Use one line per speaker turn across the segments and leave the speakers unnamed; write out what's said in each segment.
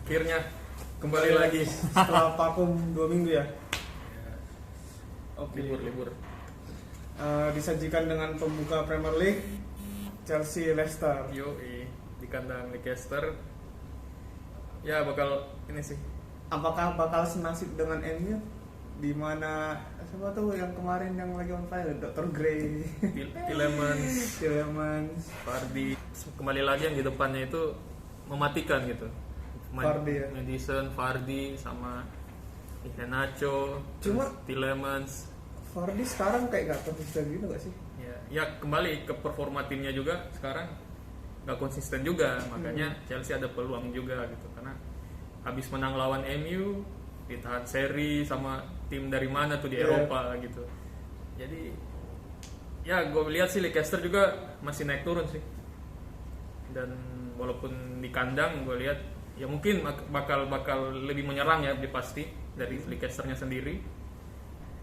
Akhirnya kembali lagi
setelah vakum 2 minggu ya. Oke.
libur.
Disajikan dengan pembuka Premier League Chelsea Leicester.
Di kandang Leicester. Ya bakal ini sih.
Apakah bakal senasib dengan MU? Di mana siapa tuh yang kemarin yang lagi on fire, Dr. Gray,
Tielemans, Vardy. Kembali lagi yang di depannya itu mematikan gitu.
Vardy ya.
Madison, Vardy sama Iheanacho,
Cuma
Tielemans.
Vardy sekarang kayak gak konsisten gitu gak sih?
Ya kembali ke performa timnya juga sekarang nggak konsisten juga, makanya Chelsea ada peluang juga gitu karena habis menang lawan MU ditahan seri sama tim dari mana tuh di Eropa gitu. Jadi ya gue lihat sih Leicester juga masih naik turun sih, dan walaupun di kandang gue lihat ya mungkin bakal lebih menyerang ya pasti dari Leicester-nya sendiri.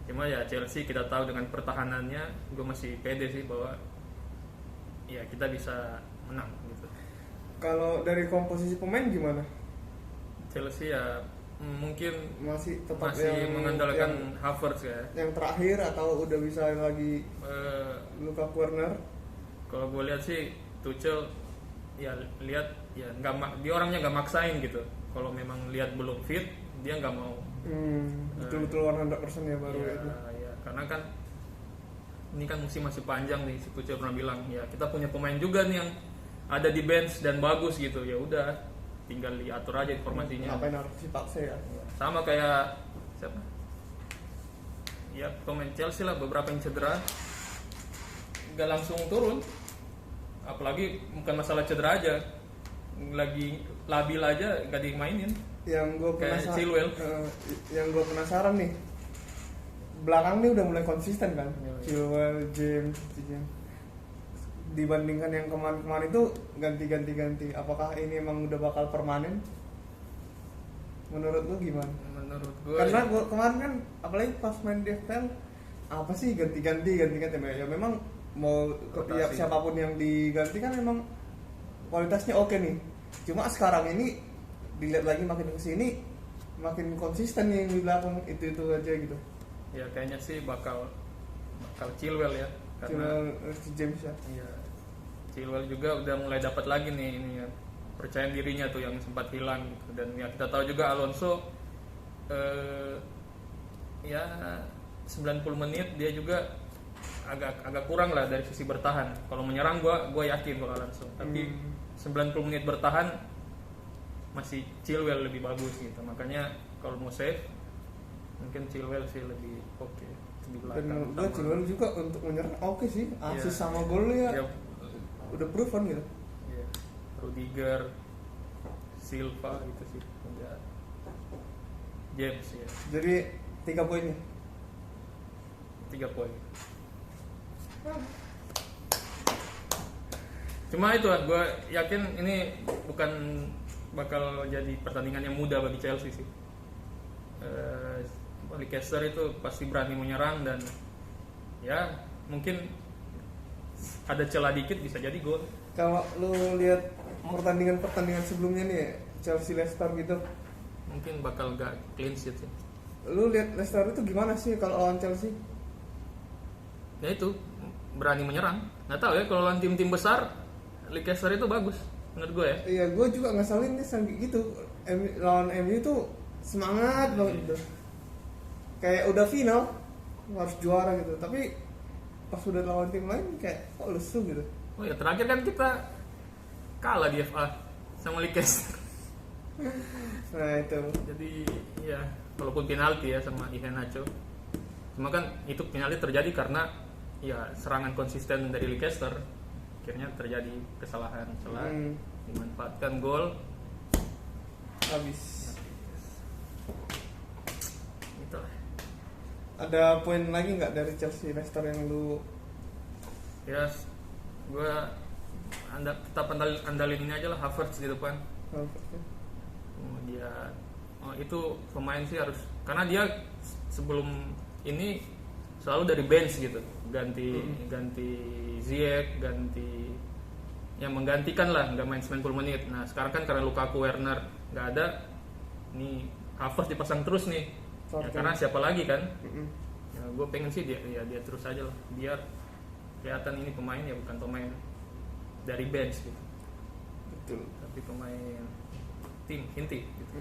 Cuma ya Chelsea kita tahu dengan pertahanannya gue masih pede sih bahwa ya kita bisa menang gitu.
Kalau dari komposisi pemain gimana?
Chelsea ya mungkin
Masih tetap
masih mengandalkan Havertz ya.
Yang terakhir atau udah bisa lagi Luka Werner?
Kalau gue lihat sih Tuchel ya lihat ya dia orangnya nggak maksain gitu. Kalau memang lihat belum fit dia nggak mau.
Betul-betul 100% ya baru itu.
Ya, karena kan ini kan musim masih panjang nih, si Tuchel pernah bilang ya kita punya pemain juga nih yang ada di bench dan bagus gitu. Ya udah tinggal diatur aja informasinya.
Ngapain harus dipaksa ya?
Sama kayak siapa? Ya pemain Chelsea lah beberapa yang cedera nggak langsung turun. Apalagi bukan masalah cedera aja, lagi labil aja nggak dimainin.
Yang gue
Kayak Chilwell.
Yang gue penasaran nih, belakang nih udah mulai konsisten kan? Chilwell, James. Dibandingkan yang kemarin itu ganti. Apakah ini emang udah bakal permanen? Menurut lu gimana?
Menurut gue
Karena gue kemarin kan apalagi pas main di FPL apa sih ganti ya memang mau ya, siapapun yang diganti kan memang kualitasnya oke nih. Cuma sekarang ini dilihat lagi makin kesini makin konsisten yang di belakang itu aja gitu.
Ya kayaknya sih bakal Chilwell ya, karena
James ya.
Iya, Chilwell juga udah mulai dapat lagi nih ini ya, percaya dirinya tuh yang sempat hilang gitu. Dan ya kita tahu juga Alonso ya 90 menit dia juga agak kurang lah dari sisi bertahan. Kalau menyerang gue yakin bakal Alonso, tapi 90 menit bertahan masih Chilwell lebih bagus gitu. Makanya kalau mau save mungkin Chilwell sih lebih oke di belakang.
Dan gue Chilwell juga untuk menyerang oke sih, asis sama gol ya udah proven gitu.
Iya. Rudiger, Silva gitu sih. Enggak. James ya.
Jadi 3 poinnya.
3 poin. Cuma itu gue yakin ini bukan bakal jadi pertandingan yang mudah bagi Chelsea sih. Leicester itu pasti berani menyerang dan ya mungkin ada celah dikit bisa jadi gol.
Kalau lu lihat pertandingan sebelumnya nih Chelsea Leicester gitu,
Mungkin bakal gak clean sheet sih.
lu lihat Leicester itu gimana sih kalau lawan Chelsea?
Ya itu berani menyerang. Nggak tahu ya kalau lawan tim-tim besar Leicester itu bagus menurut gue ya.
Iya, gue juga ngeselin nih sampai gitu. Lawan MU itu semangat banget gitu. Kayak udah final harus juara gitu. Tapi pas udah lawan tim lain kayak kok lesu gitu.
Oh ya terakhir kan kita kalah di FA sama Leicester.
Nah itu.
Jadi ya walaupun penalti ya sama Iheanacho. Cuma kan itu penalti terjadi karena ya serangan konsisten dari Leicester. Akhirnya terjadi kesalahan dimanfaatkan gol
Habis.
itulah.
Ada poin lagi nggak dari Chelsea Leicester yang lu?
Ya gue tetap andalin ini aja lah, Havertz di depan. Kemudian itu pemain sih harus, karena dia sebelum ini selalu dari bench gitu, ganti Ziyech, yang menggantikan lah, nggak main 90 menit. Nah sekarang kan karena Lukaku, Werner nggak ada, ini Havertz dipasang terus nih. Ya, karena siapa lagi kan? Ya, gue pengen sih dia terus aja lah, biar kelihatan ini pemain ya bukan pemain dari bench gitu.
Betul.
Tapi pemain tim inti gitu.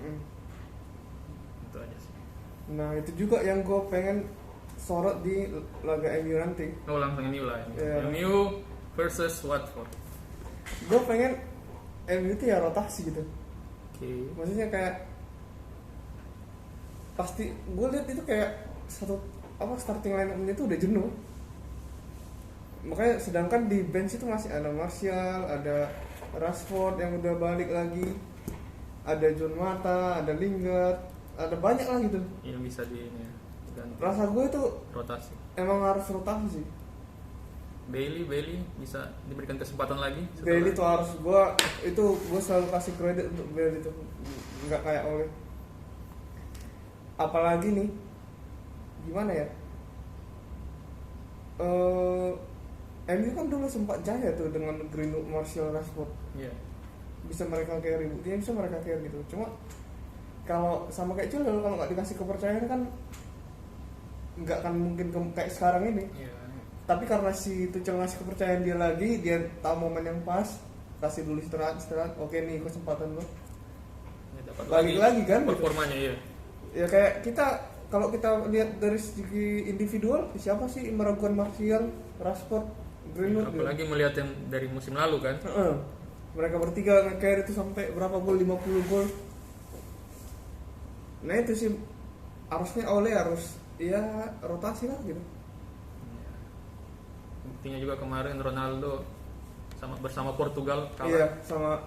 Itu aja sih.
Nah itu juga yang gue pengen sorot di laga MU nanti.
Oh langsung MU lah.
Yeah.
MU versus Watford.
Gue pengen MU itu ya rotasi gitu.
Oke.
Maksudnya kayak pasti gue lihat itu kayak satu starting line-up-nya itu udah jenuh. Makanya sedangkan di bench itu masih ada Martial, ada Rashford yang udah balik lagi, ada John Mata, ada Lingard, ada banyak lah gitu.
Yang bisa di ini ya, ganti.
Rasa gue itu
Rotasi.
emang harus rotasi sih.
Bailey bisa diberikan kesempatan lagi.
Bailey itu harus gue selalu kasih kredit untuk Bailey itu, nggak kayak Ole. Apalagi nih, gimana ya? MU kan dulu sempat jaya tuh dengan Greenwood, Martial, Rashford.
Iya.
Bisa mereka carry, buktinya bisa mereka carry gitu. Cuma kalau sama kayak Chilwell, kalau nggak dikasih kepercayaan kan nggak akan mungkin kayak sekarang ini.
Iya.
Tapi karena si Tuchel ngasih kepercayaan dia lagi, dia tahu momen yang pas, kasih dulu istirahat, oke nih kesempatan lo.
Ya, dapat
Lagi kan
performanya iya.
Ya kayak kalau kita lihat dari segi individual, siapa sih meragukan Martial, Rashford, Greenwood?
Apalagi melihat yang dari musim lalu kan.
Mereka bertiga nge-carry itu sampai berapa gol, 50 gol. Nah itu sih harusnya Ole harus ya rotasi lah gitu.
Buktinya juga kemarin Ronaldo bersama Portugal kalah.
Iya, sama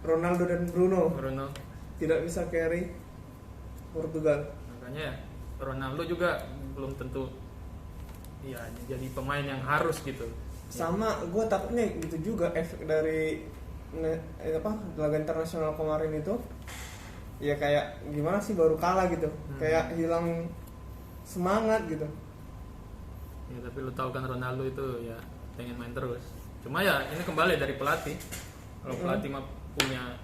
Ronaldo dan Bruno tidak bisa carry Portugal.
Makanya Ronaldo juga belum tentu ya jadi pemain yang harus gitu.
Sama gue takutnya gitu juga efek dari laga internasional kemarin itu, ya kayak gimana sih baru kalah gitu, kayak hilang semangat gitu.
Ya tapi lu tahu kan Ronaldo itu ya pengen main terus. Cuma ya ini kembali dari pelatih. Kalau pelatih mah punya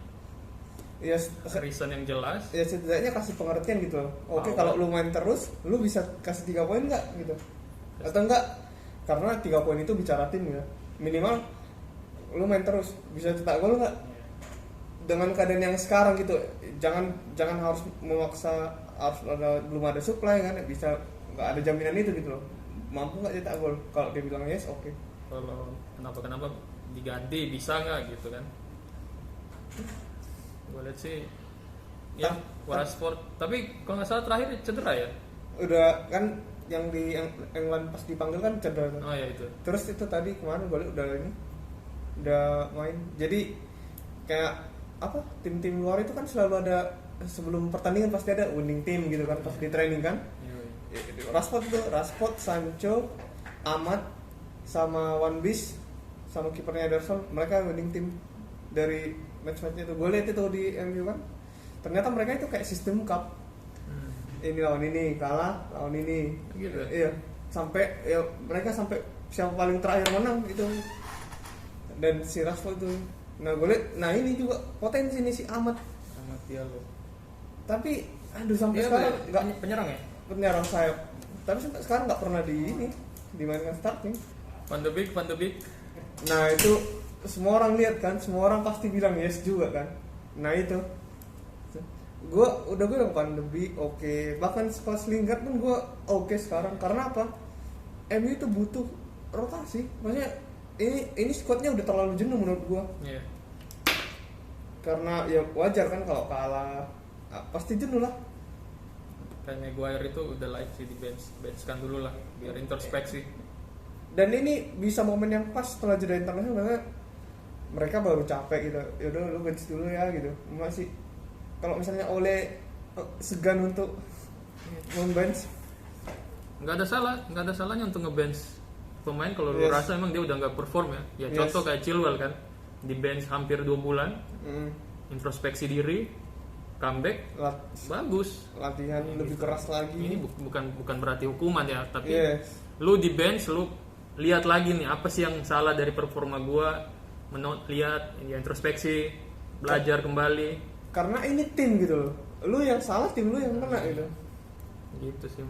ya
reason yang jelas,
ya setidaknya kasih pengertian gitu. Oke, kalau lu main terus, lu bisa kasih 3 poin nggak gitu? Atau enggak? Karena 3 poin itu bicara tim ya. Minimal lu main terus, bisa cetak gol nggak? Dengan keadaan yang sekarang gitu, jangan harus memaksa, belum ada supply kan, bisa nggak ada jaminan itu gitu loh. Mampu nggak cetak gol? Kalau dia bilang yes, oke.
Kalau kenapa diganti bisa nggak gitu kan? Gue lihat sih ya Rashford, tapi kalau nggak salah terakhir cedera ya.
Udah kan yang di England pas dipanggil kan cedera.
Oh ya itu.
Terus itu tadi kemarin gue udah main. Jadi kayak apa, tim-tim luar itu kan selalu ada sebelum pertandingan pasti ada winning team gitu kan, pas di training kan. Rashford, Sancho, Ahmad sama Wan Bis sama kipernya Ederson, mereka winning team dari match-matchnya itu. Gue lihat itu di MU kan, ternyata mereka itu kayak sistem cup. Ini lawan ini, kalah lawan ini
gitu.
Iya, sampai ya mereka sampai siapa paling terakhir menang gitu. Dan si Rashford itu, nah gue lihat, nah ini juga potensi nih si Ahmad
Diallo.
tapi aduh sampai sekarang nggak
penyerang ya,
penyerang sayap, tapi sampai sekarang nggak pernah dimainkan starting. Van de Beek. Nah itu semua orang lihat kan, semua orang pasti bilang yes juga kan. Nah itu gue bilang Van de Beek oke. Bahkan pas Lingard pun gue oke sekarang. Karena apa? MU itu butuh rotasi. Maksudnya ini squadnya udah terlalu jenuh menurut gue.
Yeah.
Karena ya wajar kan kalau kalah pasti jenuh lah.
Kayak Maguire itu udah layak sih di benchkan dulu lah biar introspeksi.
Dan ini bisa momen yang pas setelah jeda internasional, karena mereka baru capek gitu. Yaudah lu bench dulu ya gitu. Masih kalau misalnya Ole segan untuk membench,
nggak ada salahnya untuk ngebench pemain kalau lu rasa emang dia udah nggak perform ya. Contoh kayak Chilwell kan, di bench hampir 2 bulan, introspeksi diri, comeback, bagus,
latihan lebih keras lagi.
Ini bukan berarti hukuman ya, tapi lu di bench, lu lihat lagi nih apa sih yang salah dari performa gua, lihat ya, introspeksi, belajar kembali.
Karena ini tim gitu loh. lu yang salah, tim lu yang kena gitu.
Gitu sih.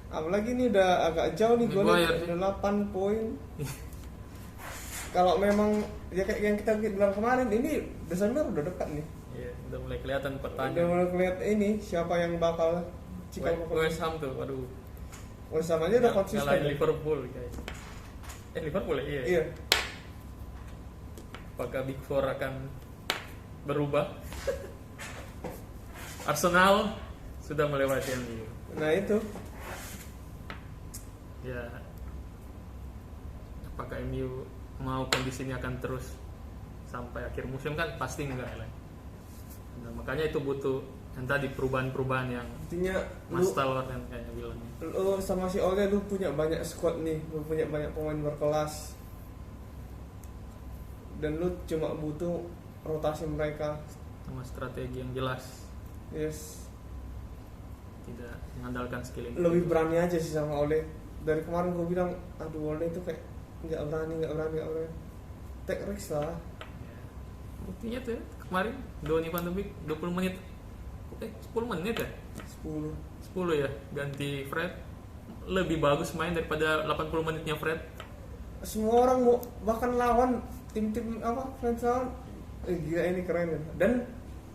Apalagi ini udah agak jauh nih, gue udah 8 poin. Kalau memang ya kayak yang kita bilang kemarin, ini Desember udah dekat nih.
Iya, udah mulai kelihatan petanya.
Udah mulai kelihatan ini siapa yang bakal cikal bakal.
West Ham tuh, waduh.
West Ham aja udah konsisten.
Ngalahin Liverpool guys. Liverpool ya?
Iya.
Apakah Big Four akan berubah? Arsenal sudah melewati MU.
Nah itu.
Ya. Apakah MU mau kondisi ini akan terus sampai akhir musim? Kan pasti enggak ya. Nah, makanya itu butuh yang tadi perubahan-perubahan yang
intinya
Mas Talor yang kayaknya bilang.
Lu sama si Ole lu punya banyak squad nih, lu punya banyak pemain berkelas. Dan lu cuma butuh rotasi mereka
Sama strategi yang jelas.
Yes.
Tidak mengandalkan skill ini.
Lebih berani aja sih sama Ole. Dari kemarin gue bilang, aduh Ole itu kayak nggak berani. Take risk lah.
Ya. Buktinya tuh ya, kemarin Donny van de Beek 20 menit. 10 menit ya? 10 ya, ganti Fred. Lebih bagus main daripada 80 menitnya Fred.
Semua orang mau, bahkan lawan tim-tim apa, fans lawan, gila ini keren ya. Dan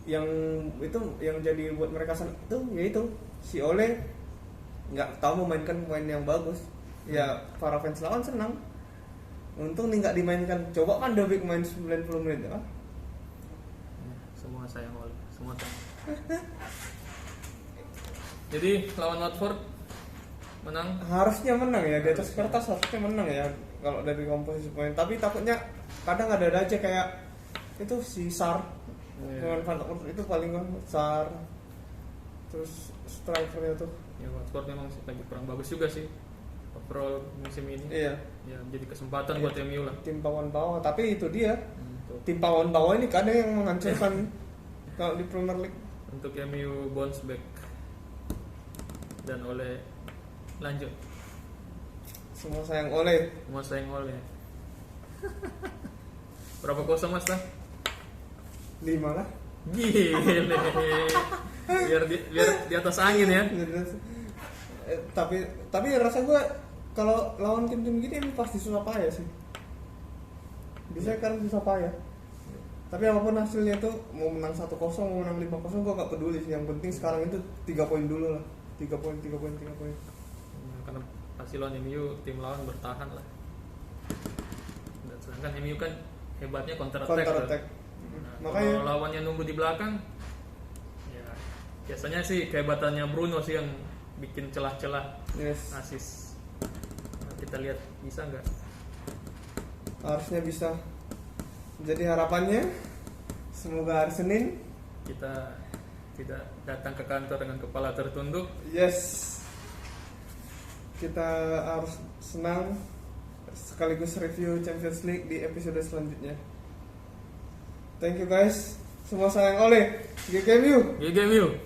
yang itu yang jadi buat mereka itu yaitu si Ole nggak tahu memainkan pemain yang bagus. Ya para fans lawan senang. Untung nih nggak dimainkan. Coba kan De Beek main 90 menit ya.
Semua sayang Ole, semua sayang. Jadi lawan Watford menang.
Harusnya menang ya, di atas kertas harusnya menang ya kalau dari komposisi pemain. Tapi takutnya kadang ada aja kayak itu si Sar. Dengan Van Dijk itu paling besar. Terus strikernya tuh.
Ya Watford memang lagi kurang bagus juga sih overall musim ini.
Iya.
Ya jadi kesempatan buat MU lah.
Tim pawan bawah, tapi itu dia. Tim pawan bawah ini kadang yang menghancurkan kalau di Premier League.
Untuk MU bounce back dan Ole lanjut.
Semua sayang Ole.
Semua sayang Ole. Berapa kosong Mas lah?
5 lah.
Gile. biar di atas angin ya.
Tapi rasa gue kalau lawan tim-tim gini pasti susah payah sih. Bisa kan susah payah. Tapi apapun hasilnya tuh mau menang 1-0 mau menang 5-0 gue gak peduli sih. Yang penting sekarang itu 3 poin dulu lah. 3 poin.
Karena pasti lawan MU tim lawan bertahan lah. Dan sedangkan MU kan hebatnya counter attack. Nah, makanya kalau lawannya nunggu di belakang, ya biasanya sih kehebatannya Bruno sih yang bikin celah-celah.
Yes.
Asis. Nah, kita lihat bisa nggak?
Harusnya bisa. Jadi harapannya semoga hari Senin
kita tidak datang ke kantor dengan kepala tertunduk.
Yes. Kita harus senang sekaligus review Champions League di episode selanjutnya. Thank you guys. Semua sayang Ole. GGMU.